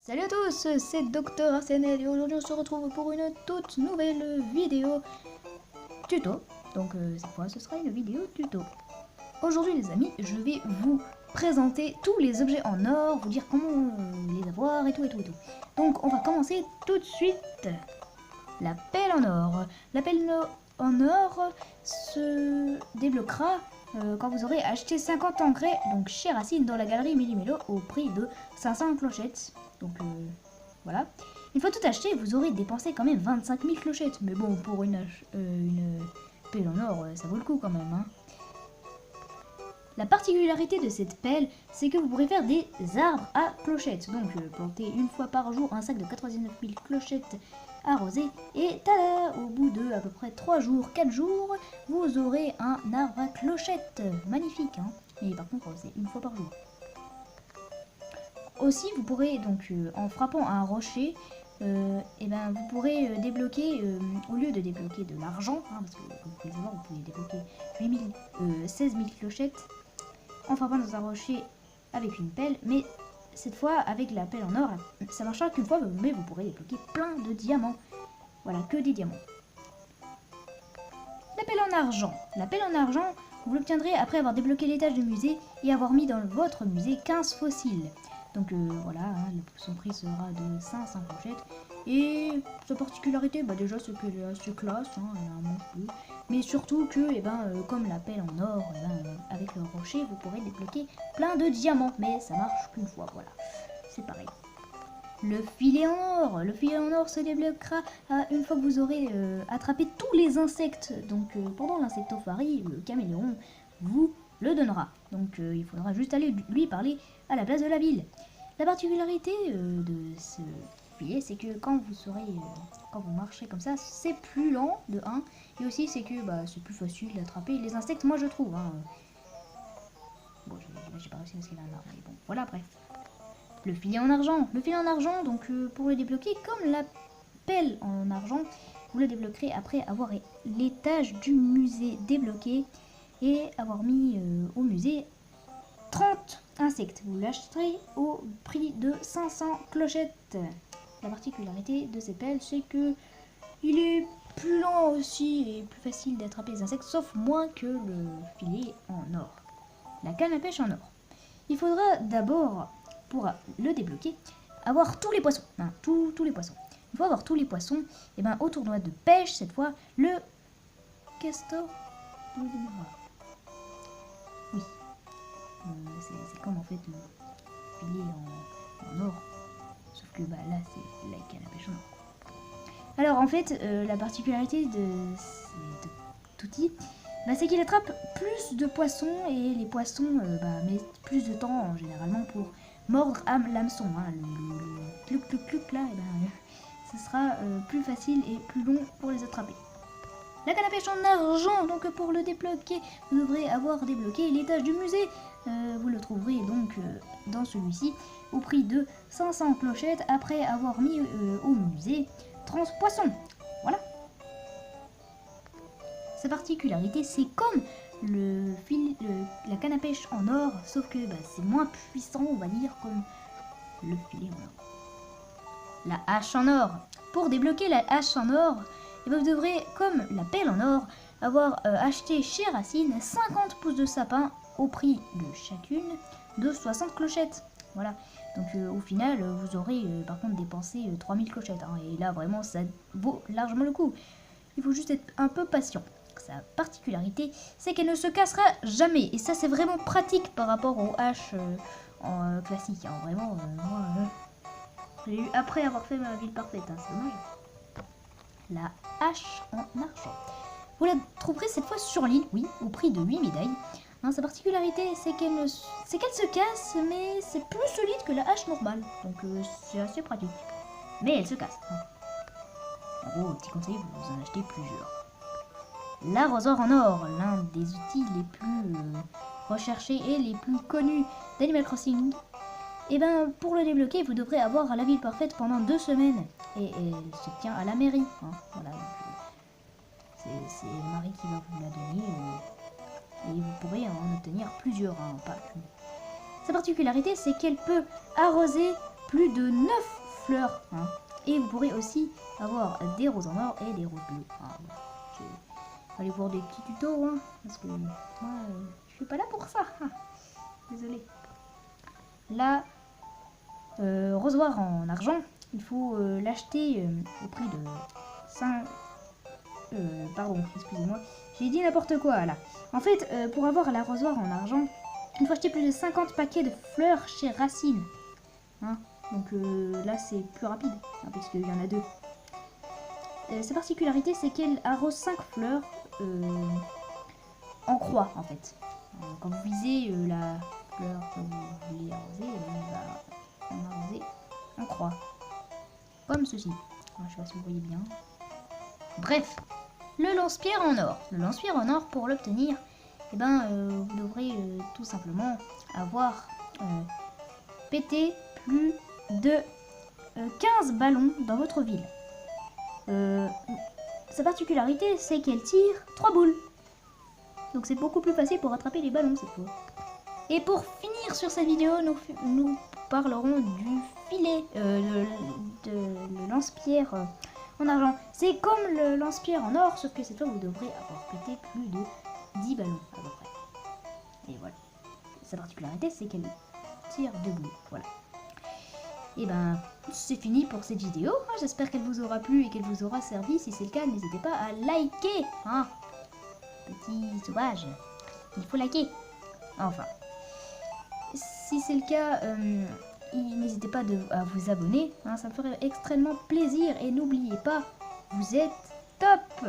Salut à tous, c'est Dr Arsenal et aujourd'hui on se retrouve pour une toute nouvelle vidéo tuto. Donc cette fois ce sera une vidéo tuto. Aujourd'hui les amis, je vais vous présenter tous les objets en or, vous dire comment les avoir et tout. Donc on va commencer tout de suite. La pelle en or. La pelle en or se débloquera quand vous aurez acheté 50 engrais, donc chez Racine dans la galerie Millimélo au prix de 500 clochettes. Donc voilà. Une fois tout acheté, vous aurez dépensé quand même 25 000 clochettes. Mais bon, pour une pelle en or, ça vaut le coup quand même. Hein. La particularité de cette pelle, c'est que vous pourrez faire des arbres à clochettes. Donc planter une fois par jour un sac de 99 000 clochettes arrosées. Et tada, au bout de à peu près 3 jours, 4 jours, vous aurez un arbre à clochettes. Magnifique, hein. Et par contre, c'est une fois par jour. Aussi, vous pourrez donc en frappant à un rocher, vous pourrez débloquer, au lieu de débloquer de l'argent, hein, parce que comme vous pouvez le savoir, vous pouvez débloquer 16 000 clochettes en frappant dans un rocher avec une pelle, mais cette fois avec la pelle en or, ça marchera qu'une fois, mais vous pourrez débloquer plein de diamants. Voilà, que des diamants. La pelle en argent. La pelle en argent, vous l'obtiendrez après avoir débloqué l'étage du musée et avoir mis dans votre musée 15 fossiles. Donc voilà, hein, son prix sera de 500 clochettes. Et sa particularité, déjà c'est qu'elle est assez classe, hein, elle a un manche bleu. Mais surtout que, comme la pelle en or, avec le rocher, vous pourrez débloquer plein de diamants. Mais ça marche qu'une fois, voilà. C'est pareil. Le filet en or. Le filet en or se débloquera une fois que vous aurez attrapé tous les insectes. Donc pendant l'insectopharie, le caméléon vous le donnera. Donc il faudra juste aller lui parler à la place de la ville. La particularité de ce filet, c'est que quand vous marcherez comme ça, c'est plus lent de 1. Et aussi c'est que c'est plus facile d'attraper les insectes, moi je trouve. Hein. Bon, j'ai pas réussi à esquiver un arbre, mais bon, voilà, bref. Le filet en argent. Le filet en argent, donc pour le débloquer, comme la pelle en argent, vous le débloquerez après avoir l'étage du musée débloqué et avoir mis au musée 30 insectes. Vous l'achèterez au prix de 500 clochettes. La particularité de cette pelle, c'est que il est plus lent aussi et plus facile d'attraper les insectes, sauf moins que le filet en or. La canne à pêche en or. Il faudra d'abord, pour le débloquer, avoir tous les poissons. Hein, tous les poissons. Il faut avoir tous les poissons. Et au tournoi de pêche, cette fois, le castor. Oui. C'est comme en fait le filet en or. Sauf que là, c'est la canne à pêche en or. Alors en fait, la particularité de cet outil, c'est qu'il attrape plus de poissons et les poissons mettent plus de temps généralement pour mordre à l'hameçon. Hein. Le cluc là, ce sera plus facile et plus long pour les attraper. La canne à pêche en argent, donc pour le débloquer, vous devrez avoir débloqué l'étage du musée. Vous le trouverez donc dans celui-ci au prix de 500 clochettes après avoir mis au musée 30 poissons. Voilà. Sa particularité, c'est comme la canne à pêche en or, sauf que c'est moins puissant, on va dire, comme le filet en or. La hache en or. Pour débloquer la hache en or, vous devrez, comme la pelle en or, avoir acheté chez Racine 50 pousses de sapin au prix de chacune de 60 clochettes. Voilà. Donc au final, vous aurez par contre dépensé 3000 clochettes. Hein, et là, vraiment, ça vaut largement le coup. Il faut juste être un peu patient. Sa particularité, c'est qu'elle ne se cassera jamais. Et ça, c'est vraiment pratique par rapport aux haches classiques. Hein. Vraiment, moi, je l'ai eu après avoir fait ma ville parfaite. Hein, c'est dommage. La hache en argent. Vous la trouverez cette fois sur l'île, oui, au prix de 8 médailles. Hein, sa particularité, c'est qu'elle se casse, mais c'est plus solide que la hache normale. Donc c'est assez pratique. Mais elle se casse. Hein. En gros, petit conseil, vous en achetez plusieurs. L'arrosoir en or, l'un des outils les plus recherchés et les plus connus d'Animal Crossing. Et pour le débloquer, vous devrez avoir la ville parfaite pendant 2 semaines. Et elle se tient à la mairie. Hein. Voilà, c'est Marie qui va vous la donner. Et vous pourrez en obtenir plusieurs, hein, pas qu'une. Sa particularité, c'est qu'elle peut arroser plus de 9 fleurs. Hein. Et vous pourrez aussi avoir des roses en or et des roses bleues. Hein. Allez voir des petits tutos, hein, parce que moi, je suis pas là pour ça. Hein. Désolée. Là, rosoir en argent, il faut l'acheter au prix de 5... pardon, excusez-moi. J'ai dit n'importe quoi, là. En fait, pour avoir l'arrosoir en argent, il faut acheter plus de 50 paquets de fleurs chez Racine. Hein. Donc là, c'est plus rapide, hein, puisqu'il y en a 2. Sa particularité, c'est qu'elle arrose 5 fleurs en croix, en fait. Quand vous visez la fleur que vous voulez arroser, elle va en arroser en croix. Comme ceci. Je sais pas si vous voyez bien. Bref, le lance-pierre en or. Le lance-pierre en or, pour l'obtenir, eh ben, vous devrez tout simplement avoir pété plus de 15 ballons dans votre ville. Sa particularité, c'est qu'elle tire 3 boules. Donc c'est beaucoup plus facile pour attraper les ballons cette fois. Et pour finir sur cette vidéo, nous parlerons du filet, le lance-pierre en argent. C'est comme le lance-pierre en or, sauf que cette fois vous devrez avoir pété plus de 10 ballons à peu près. Et voilà. Sa particularité, c'est qu'elle tire 2 boules. Voilà. Et ben, c'est fini pour cette vidéo. J'espère qu'elle vous aura plu et qu'elle vous aura servi. Si c'est le cas, n'hésitez pas à liker. Hein. Petit sauvage. Il faut liker. Enfin. Si c'est le cas, n'hésitez pas à vous abonner. Hein, ça me ferait extrêmement plaisir. Et n'oubliez pas, vous êtes top.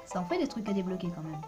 Ça en fait des trucs à débloquer quand même.